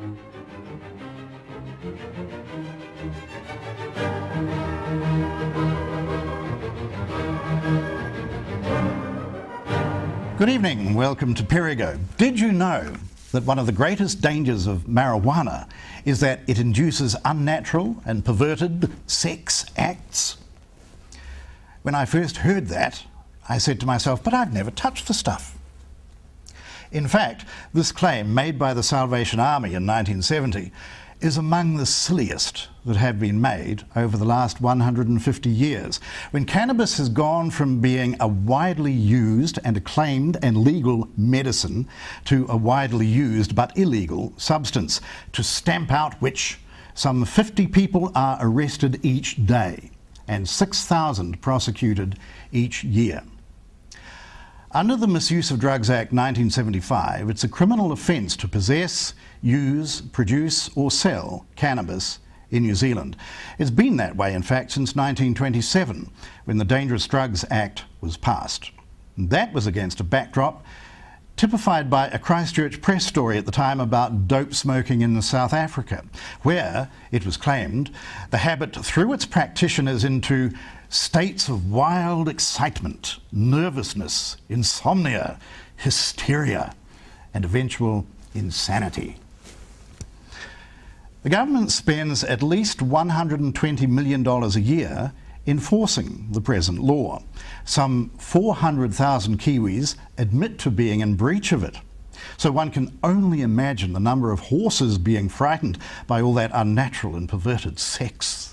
Good evening, welcome to Perigo. Did you know that one of the greatest dangers of marijuana is that it induces unnatural and perverted sex acts? When I first heard that, I said to myself, but I've never touched the stuff. In fact, this claim made by the Salvation Army in 1970 is among the silliest that have been made over the last 150 years, when cannabis has gone from being a widely used and acclaimed and legal medicine to a widely used but illegal substance, to stamp out which some 50 people are arrested each day and 6,000 prosecuted each year. Under the Misuse of Drugs Act 1975, it's a criminal offence to possess, use, produce or sell cannabis in New Zealand. It's been that way, in fact, since 1927, when the Dangerous Drugs Act was passed. And that was against a backdrop typified by a Christchurch press story at the time about dope smoking in South Africa, where, it was claimed, the habit threw its practitioners into states of wild excitement, nervousness, insomnia, hysteria, and eventual insanity. The government spends at least $120 million a year enforcing the present law. Some 400,000 Kiwis admit to being in breach of it. So one can only imagine the number of horses being frightened by all that unnatural and perverted sex.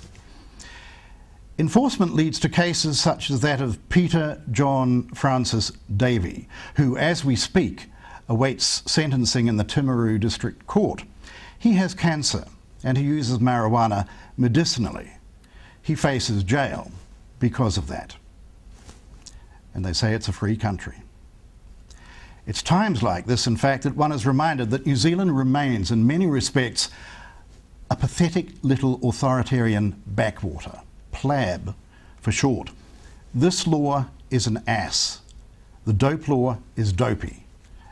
Enforcement leads to cases such as that of Peter John Francis Davey, who, as we speak, awaits sentencing in the Timaru District Court. He has cancer and he uses marijuana medicinally. He faces jail because of that. And they say it's a free country. It's times like this, in fact, that one is reminded that New Zealand remains, in many respects, a pathetic little authoritarian backwater. PLAB for short. This law is an ass. The dope law is dopey,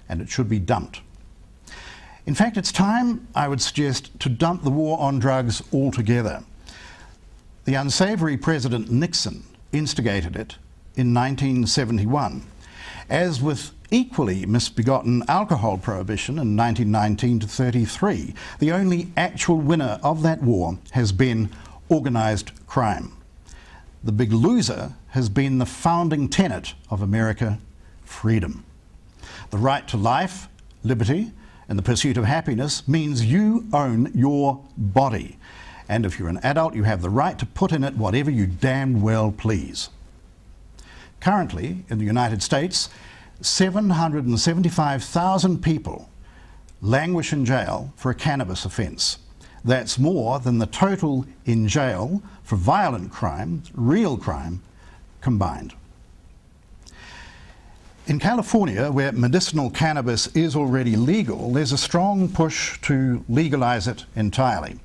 and it should be dumped. In fact, it's time, I would suggest, to dump the war on drugs altogether. The unsavoury President Nixon instigated it in 1971, as with equally misbegotten alcohol prohibition in 1919 to 33. The only actual winner of that war has been organised crime. The big loser has been the founding tenet of America, freedom. The right to life, liberty, and the pursuit of happiness means you own your body. And if you're an adult, you have the right to put in it whatever you damn well please. Currently, in the United States, 775,000 people languish in jail for a cannabis offence. That's more than the total in jail for violent crime, real crime, combined. In California, where medicinal cannabis is already legal, there's a strong push to legalise it entirely,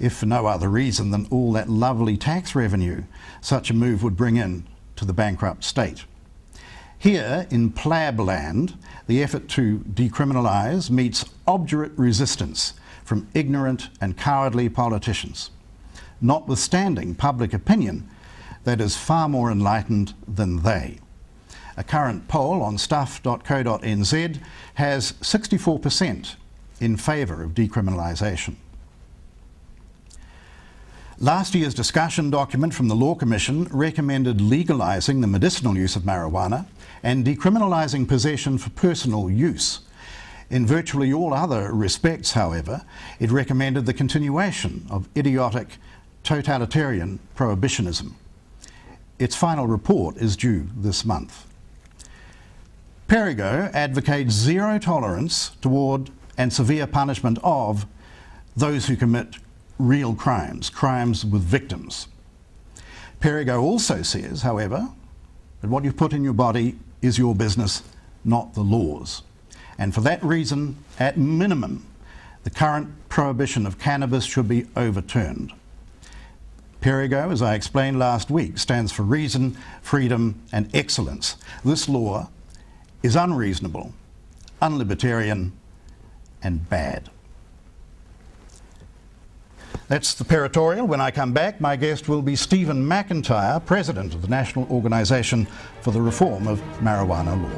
if for no other reason than all that lovely tax revenue such a move would bring in to the bankrupt state. Here, in PLAB land, the effort to decriminalise meets obdurate resistance from ignorant and cowardly politicians, notwithstanding public opinion that is far more enlightened than they. A current poll on stuff.co.nz has 64% in favour of decriminalisation. Last year's discussion document from the Law Commission recommended legalising the medicinal use of marijuana and decriminalising possession for personal use. In virtually all other respects, however, it recommended the continuation of idiotic totalitarian prohibitionism. Its final report is due this month. Perigo advocates zero tolerance toward and severe punishment of those who commit real crimes, crimes with victims. Perigo also says, however, that what you put in your body is your business, not the law's. And for that reason, at minimum, the current prohibition of cannabis should be overturned. Perigo, as I explained last week, stands for reason, freedom and excellence. This law is unreasonable, unlibertarian and bad. That's the Peritorial. When I come back, my guest will be Stephen McIntyre, President of the National Organisation for the Reform of Marijuana Law.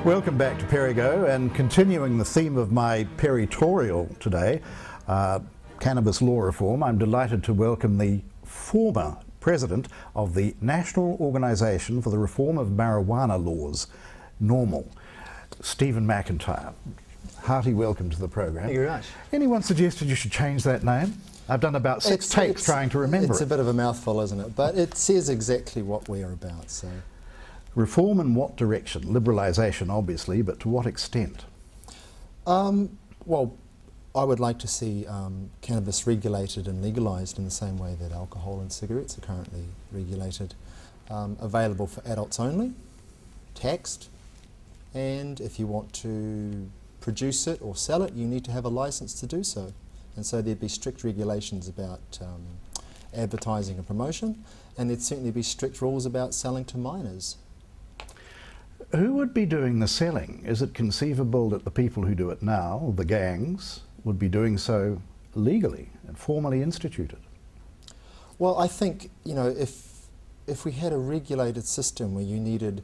Welcome back to Perigo, and continuing the theme of my Peritorial today, cannabis law reform, I'm delighted to welcome the former President of the National Organisation for the Reform of Marijuana Laws, NORML, Stephen McIntyre. Hearty welcome to the program. Thank you very much. Anyone suggested you should change that name? I've done about six takes trying to remember it. It's a bit of a mouthful, isn't it? But it says exactly what we're about. So, reform in what direction? Liberalisation, obviously, but to what extent? Well, I would like to see cannabis regulated and legalised in the same way that alcohol and cigarettes are currently regulated. Available for adults only, taxed, and if you want to produce it or sell it, you need to have a licence to do so. And so there'd be strict regulations about advertising and promotion, and there'd certainly be strict rules about selling to minors. Who would be doing the selling? Is it conceivable that the people who do it now, the gangs, would be doing so legally and formally instituted? Well, I think, you know, if we had a regulated system where you needed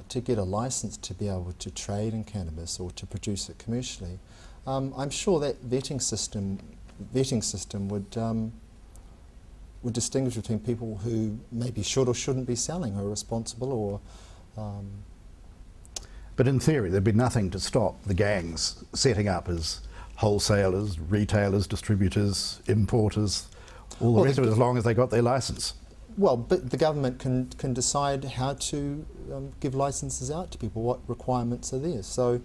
to get a license to be able to trade in cannabis or to produce it commercially, I'm sure that vetting system would distinguish between people who maybe should or shouldn't be selling, who are responsible, or but in theory, there'd be nothing to stop the gangs setting up as wholesalers, retailers, distributors, importers, all the rest of it, as long as they got their licence. Well, but the government can decide how to give licences out to people, what requirements are there. So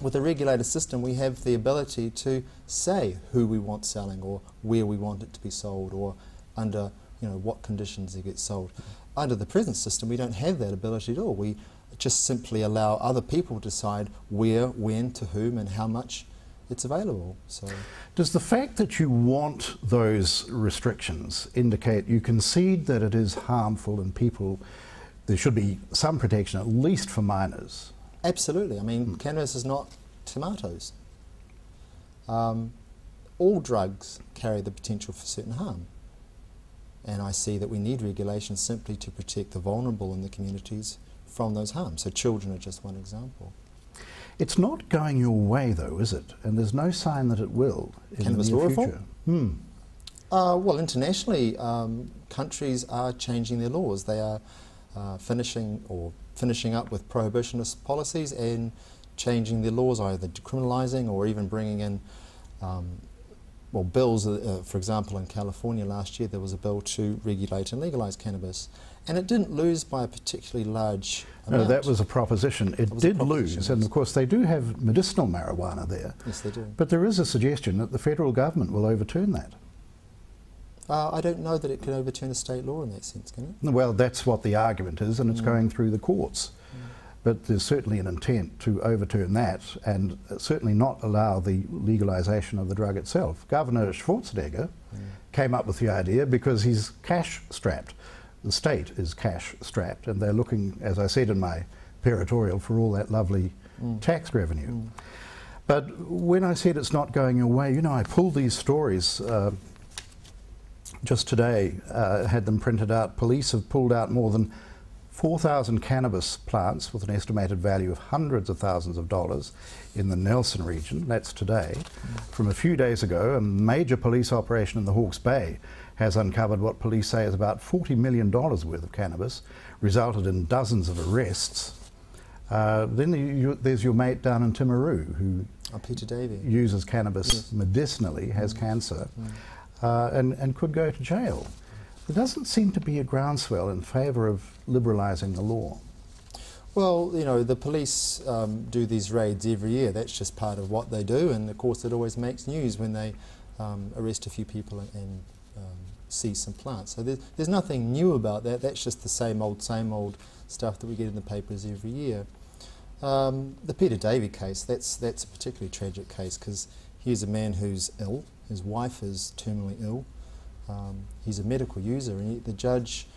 with a regulated system, we have the ability to say who we want selling or where we want it to be sold or under, you know, what conditions it gets sold. Under the present system, we don't have that ability at all. We just simply allow other people to decide where, when, to whom and how much it's available. So, does the fact that you want those restrictions indicate you concede that it is harmful and people, there should be some protection at least for minors? Absolutely. I mean, cannabis is not tomatoes. All drugs carry the potential for certain harm. And I see that we need regulation simply to protect the vulnerable in the communities from those harms. So children are just one example. It's not going your way, though, is it? And there's no sign that it will in cannabis the law near future. Reform? Well, internationally, countries are changing their laws. They are finishing up with prohibitionist policies and changing their laws, either decriminalising or even bringing in well, bills. For example, in California last year, there was a bill to regulate and legalise cannabis, and it didn't lose by a particularly large amount. No, that was a proposition. It did lose, and of course they do have medicinal marijuana there. Yes, they do. But there is a suggestion that the federal government will overturn that. I don't know that it can overturn a state law in that sense, can it? Well, that's what the argument is, and it's going through the courts. But there's certainly an intent to overturn that and certainly not allow the legalisation of the drug itself. Governor Schwarzenegger came up with the idea because he's cash-strapped. The state is cash-strapped, and they're looking, as I said in my Peritorial, for all that lovely tax revenue. But when I said it's not going your way, you know, I pulled these stories just today, had them printed out. Police have pulled out more than 4,000 cannabis plants with an estimated value of hundreds of thousands of dollars in the Nelson region. That's today. From a few days ago, a major police operation in the Hawke's Bay has uncovered what police say is about $40 million worth of cannabis, resulted in dozens of arrests. Then there's your mate down in Timaru who Peter Davey uses cannabis medicinally, has cancer, and could go to jail. There doesn't seem to be a groundswell in favour of liberalising the law. Well, you know, the police do these raids every year. That's just part of what they do, and of course it always makes news when they arrest a few people and seize some plants. So there's nothing new about that. That's just the same old stuff that we get in the papers every year. The Peter Davey case, that's a particularly tragic case because here's a man who's ill. His wife is terminally ill. He's a medical user, and the judge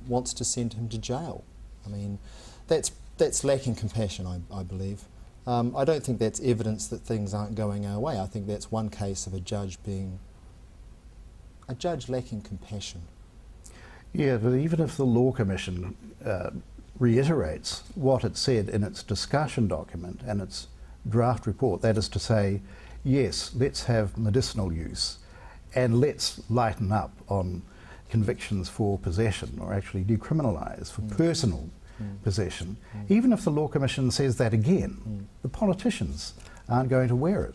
wants to send him to jail. I mean, that's lacking compassion, I believe. I don't think that's evidence that things aren't going our way. I think that's one case of a judge lacking compassion. Yeah, but even if the Law Commission reiterates what it said in its discussion document and its draft report, that is to say, yes, let's have medicinal use and let's lighten up on convictions for possession, or actually decriminalise for personal possession. Even if the Law Commission says that again, the politicians aren't going to wear it.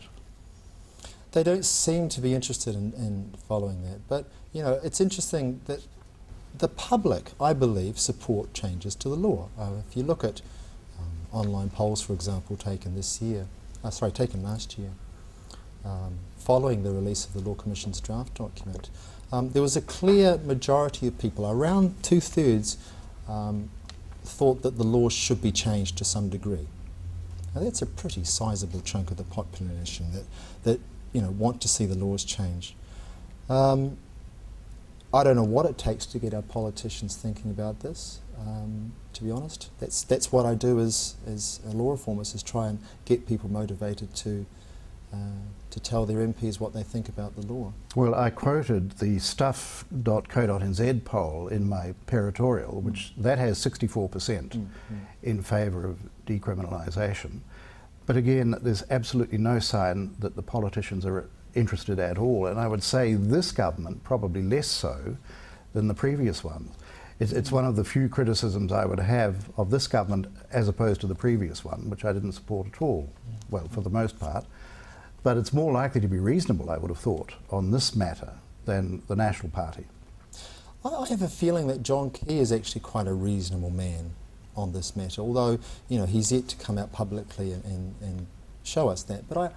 They don't seem to be interested in following that. But, you know, it's interesting that the public, I believe, support changes to the law. If you look at online polls, for example, taken last year, following the release of the Law Commission's draft document, there was a clear majority of people, around 2/3, thought that the law should be changed to some degree. Now that's a pretty sizable chunk of the population that you know, want to see the laws changed. I don't know what it takes to get our politicians thinking about this, to be honest. That's what I do as a law reformist, is try and get people motivated to tell their MPs what they think about the law. Well, I quoted the stuff.co.nz poll in my peritorial, which that has 64% in favour of decriminalisation. But again, there's absolutely no sign that the politicians are interested at all, and I would say this government probably less so than the previous one. It's one of the few criticisms I would have of this government as opposed to the previous one, which I didn't support at all, well, for the most part. But it's more likely to be reasonable, I would have thought, on this matter than the National Party. I have a feeling that John Key is actually quite a reasonable man on this matter, although, you know, he's yet to come out publicly and show us that. But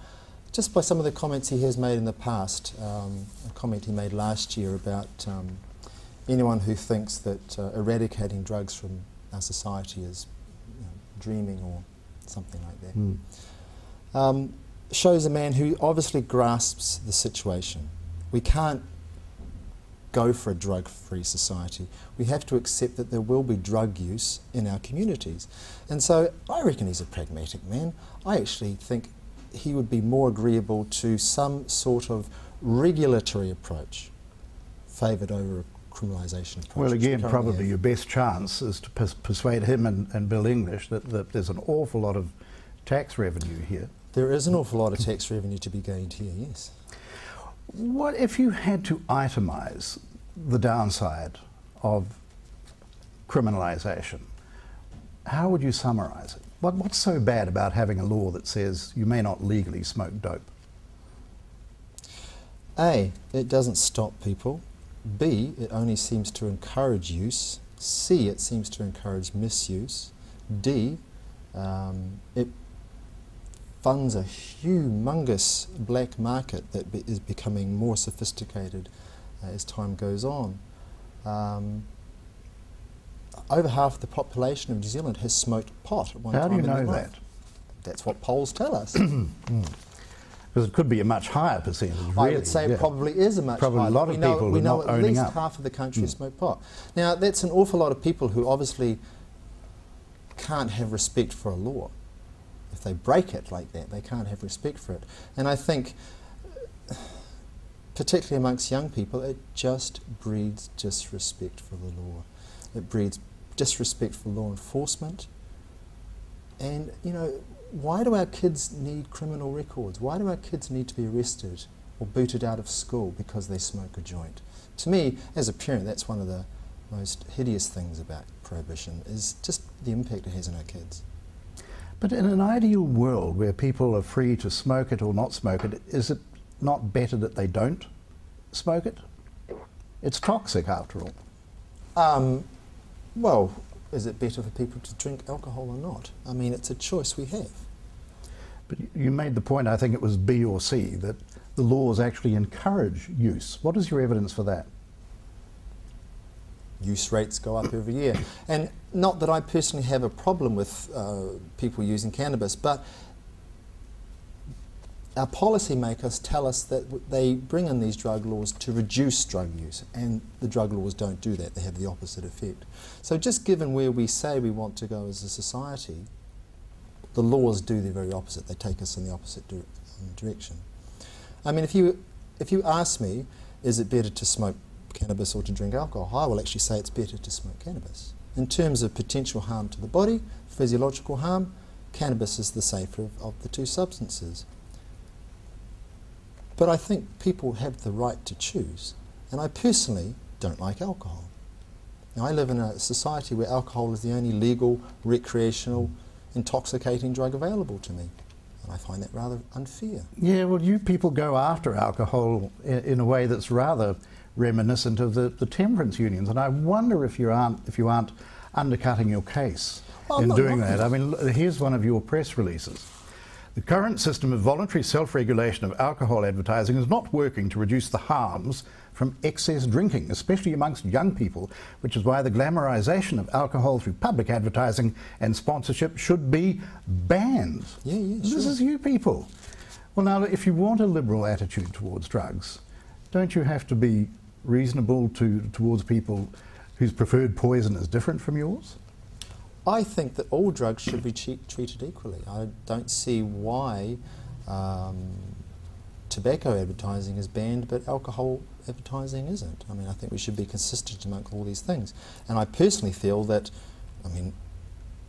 just by some of the comments he has made in the past, a comment he made last year about anyone who thinks that eradicating drugs from our society is, you know, dreaming or something like that, shows a man who obviously grasps the situation. We can't go for a drug-free society. We have to accept that there will be drug use in our communities. And so I reckon he's a pragmatic man. I actually think he would be more agreeable to some sort of regulatory approach favoured over a criminalisation approach. Well, again, probably your best chance is to persuade him and Bill English that there's an awful lot of tax revenue here. There is an awful lot of tax revenue to be gained here, yes. What if you had to itemise the downside of criminalisation? How would you summarise it? What's so bad about having a law that says you may not legally smoke dope? A, it doesn't stop people. B, it only seems to encourage use. C, it seems to encourage misuse. D, it funds a humongous black market that is becoming more sophisticated as time goes on. Over half the population of New Zealand has smoked pot at one time in their life. How do you know that? That's what polls tell us. Because it could be a much higher percentage, really. I would say it probably is a much higher. Probably a lot of people we are know not at owning least up. half of the country smoke pot. Now, that's an awful lot of people who obviously can't have respect for a law. If they break it like that, they can't have respect for it. And I think, particularly amongst young people, it just breeds disrespect for the law. It breeds disrespect for law enforcement. And, you know, why do our kids need criminal records? Why do our kids need to be arrested or booted out of school because they smoke a joint? To me, as a parent, that's one of the most hideous things about prohibition, is just the impact it has on our kids. But in an ideal world where people are free to smoke it or not smoke it, is it not better that they don't smoke it? It's toxic, after all. Well, is it better for people to drink alcohol or not? I mean, it's a choice we have. But you made the point, I think it was B or C, that the laws actually encourage use. What is your evidence for that? Use rates go up every year. And not that I personally have a problem with people using cannabis, but our policymakers tell us that they bring in these drug laws to reduce drug use, and the drug laws don't do that. They have the opposite effect. So just given where we say we want to go as a society, the laws do the very opposite. They take us in the opposite direction. I mean, if you ask me, is it better to smoke cannabis or to drink alcohol, I will actually say it's better to smoke cannabis. In terms of potential harm to the body, physiological harm, cannabis is the safer of the two substances. But I think people have the right to choose, and I personally don't like alcohol. Now, I live in a society where alcohol is the only legal, recreational, intoxicating drug available to me, and I find that rather unfair. Yeah, well, you people go after alcohol in a way that's rather reminiscent of the temperance unions, and I wonder if you aren't undercutting your case in doing that. I mean, here's one of your press releases. The current system of voluntary self-regulation of alcohol advertising is not working to reduce the harms from excess drinking, especially amongst young people, which is why the glamorisation of alcohol through public advertising and sponsorship should be banned. Yeah, This is you people. Well, now, if you want a liberal attitude towards drugs, don't you have to be reasonable towards people whose preferred poison is different from yours? I think that all drugs should be treated equally. I don't see why tobacco advertising is banned but alcohol advertising isn't. I mean, I think we should be consistent among all these things. And I personally feel that, I mean,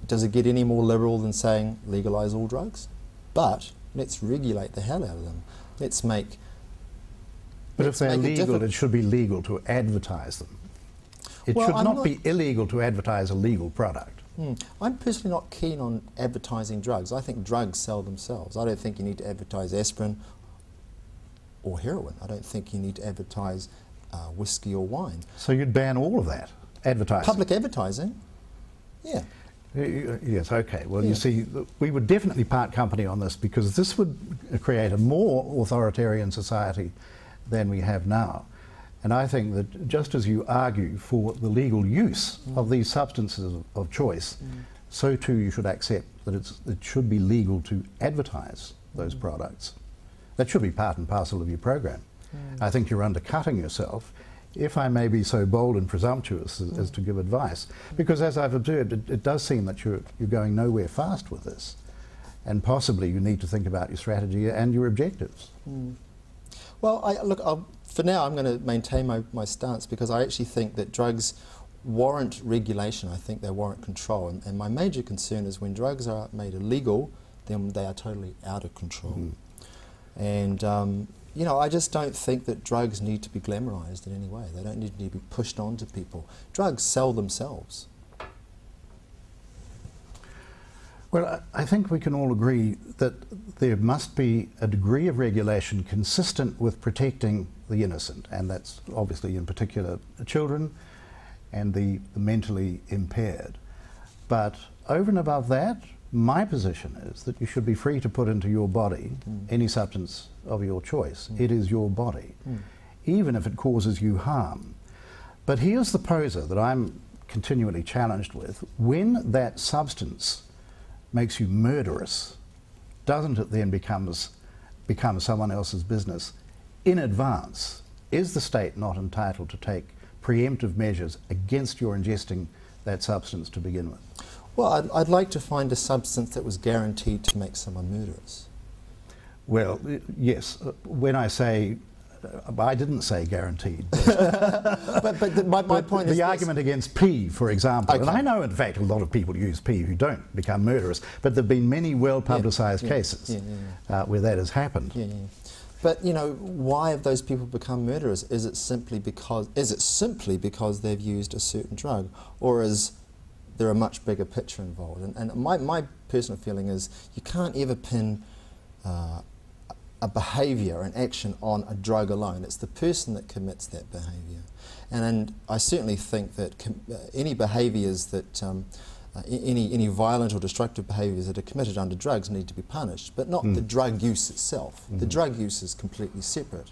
does it get any more liberal than saying legalise all drugs? But let's regulate the hell out of them. Let's make... But if they're legal, it should be legal to advertise them. It should not be illegal to advertise a legal product. I'm personally not keen on advertising drugs. I think drugs sell themselves. I don't think you need to advertise aspirin or heroin. I don't think you need to advertise whiskey or wine. So you'd ban all of that, advertising? Public advertising, yeah. Yes, okay. Well, you see, we would definitely part company on this, because this would create a more authoritarian society than we have now. And I think that just as you argue for the legal use of these substances of choice, so too you should accept that it should be legal to advertise those products. That should be part and parcel of your program. I think you're undercutting yourself, if I may be so bold and presumptuous as to give advice, because as I've observed, it does seem that you're going nowhere fast with this, and possibly you need to think about your strategy and your objectives. Well, for now I'm going to maintain my stance, because I actually think that drugs warrant regulation. I think they warrant control, and my major concern is when drugs are made illegal, then they are totally out of control. And you know, I just don't think that drugs need to be glamorised in any way. They don't need to be pushed onto people. Drugs sell themselves. Well, I think we can all agree that there must be a degree of regulation consistent with protecting the innocent, and that's obviously in particular children and the mentally impaired. But over and above that, my position is that you should be free to put into your body any substance of your choice. It is your body, even if it causes you harm. But here's the poser that I'm continually challenged with. When that substance makes you murderous, doesn't it then become someone else's business in advance? Is the state not entitled to take preemptive measures against your ingesting that substance to begin with? Well, I'd like to find a substance that was guaranteed to make someone murderous. Well, yes. When I say, I didn't say guaranteed. but my point is the argument against P, for example, okay. And I know in fact a lot of people use P who don't become murderous, but there have been many well-publicised cases where that has happened. But you know, why have those people become murderers? Is it simply because they've used a certain drug, or is there a much bigger picture involved? And my personal feeling is you can't ever pin a behaviour, an action on a drug alone. It's the person that commits that behaviour. And I certainly think that any behaviours that, any violent or destructive behaviours that are committed under drugs need to be punished, but not the drug use itself. The drug use is completely separate.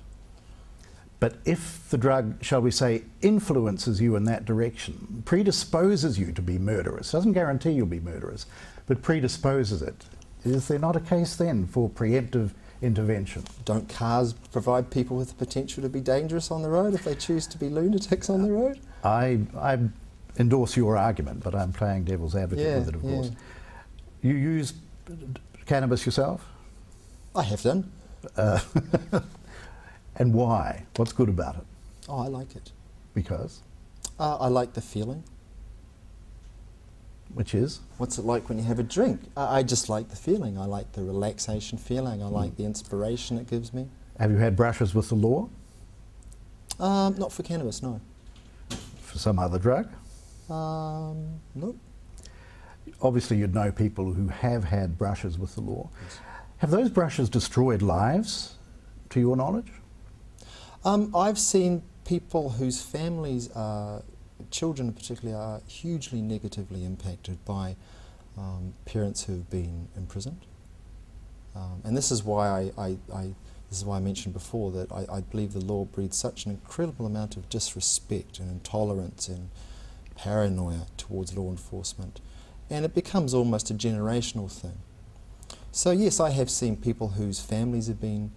But if the drug, shall we say, influences you in that direction, predisposes you to be murderous, doesn't guarantee you'll be murderous, but predisposes it, is there not a case then for preemptive intervention. Don't cars provide people with the potential to be dangerous on the road if they choose to be lunatics on the road? I endorse your argument, but I'm playing devil's advocate with it, of course. You use cannabis yourself? I have done. And why? What's good about it? Oh, I like it. Because? I like the feeling. Which is? What's it like when you have a drink? I just like the feeling. I like the relaxation feeling. I like the inspiration it gives me. Have you had brushes with the law? Not for cannabis, no. For some other drug? No. Obviously you'd know people who have had brushes with the law. Yes. Have those brushes destroyed lives, to your knowledge? I've seen people whose families are, children in particular, are hugely negatively impacted by parents who have been imprisoned. And this is why this is why I mentioned before that I believe the law breeds such an incredible amount of disrespect and intolerance and paranoia towards law enforcement, and it becomes almost a generational thing. So yes, I have seen people whose families have been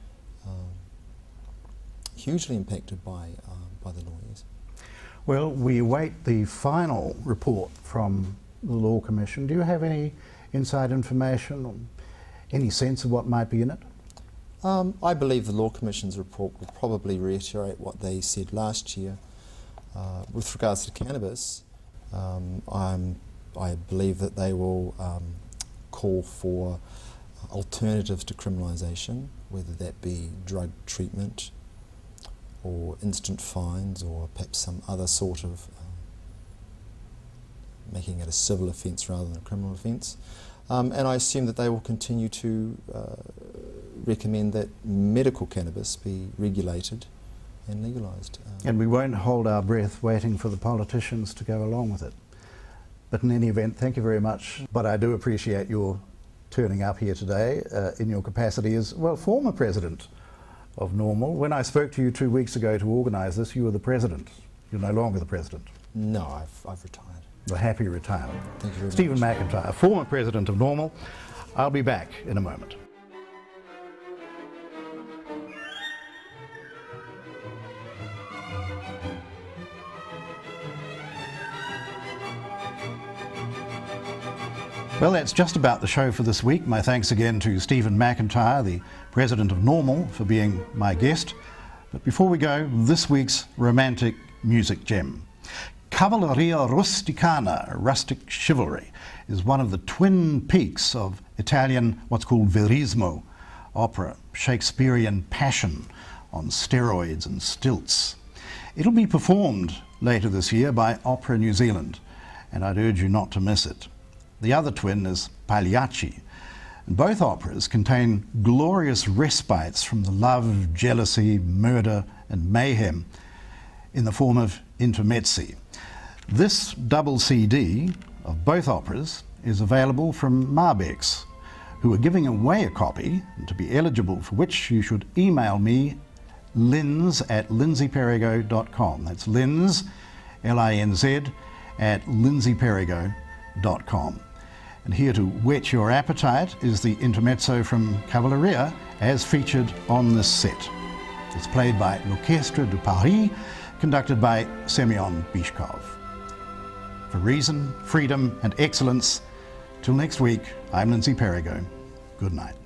hugely impacted by the law, yes. Well, we await the final report from the Law Commission. Do you have any inside information or any sense of what might be in it? I believe the Law Commission's report will probably reiterate what they said last year. With regards to cannabis, I believe that they will call for alternatives to criminalisation, whether that be drug treatment or instant fines or perhaps some other sort of making it a civil offence rather than a criminal offence. And I assume that they will continue to recommend that medical cannabis be regulated and legalised. And we won't hold our breath waiting for the politicians to go along with it. But in any event, thank you very much. But I do appreciate your turning up here today in your capacity as, well, former president of Normal. When I spoke to you 2 weeks ago to organise this, you were the president. You're no longer the president. No, I've retired. A happy retirement. Thank you very much. Stephen McIntyre, former president of Normal. I'll be back in a moment. Well, that's just about the show for this week. My thanks again to Stephen McIntyre, the president of Normal, for being my guest. But before we go, this week's romantic music gem. Cavalleria Rusticana, rustic chivalry, is one of the twin peaks of Italian, what's called verismo opera, Shakespearean passion on steroids and stilts. It'll be performed later this year by Opera New Zealand, and I'd urge you not to miss it. The other twin is Pagliacci, and both operas contain glorious respites from the love, jealousy, murder and mayhem in the form of intermezzi. This double CD of both operas is available from Marbex, who are giving away a copy, and to be eligible for which you should email me linz@lindsayperigo.com. That's Linz, L-I-N-Z, at lindsayperigo.com. And here to whet your appetite is the intermezzo from Cavalleria, as featured on this set. It's played by l'Orchestre de Paris, conducted by Semyon Bishkov. For reason, freedom and excellence, till next week, I'm Lindsay Perigo. Good night.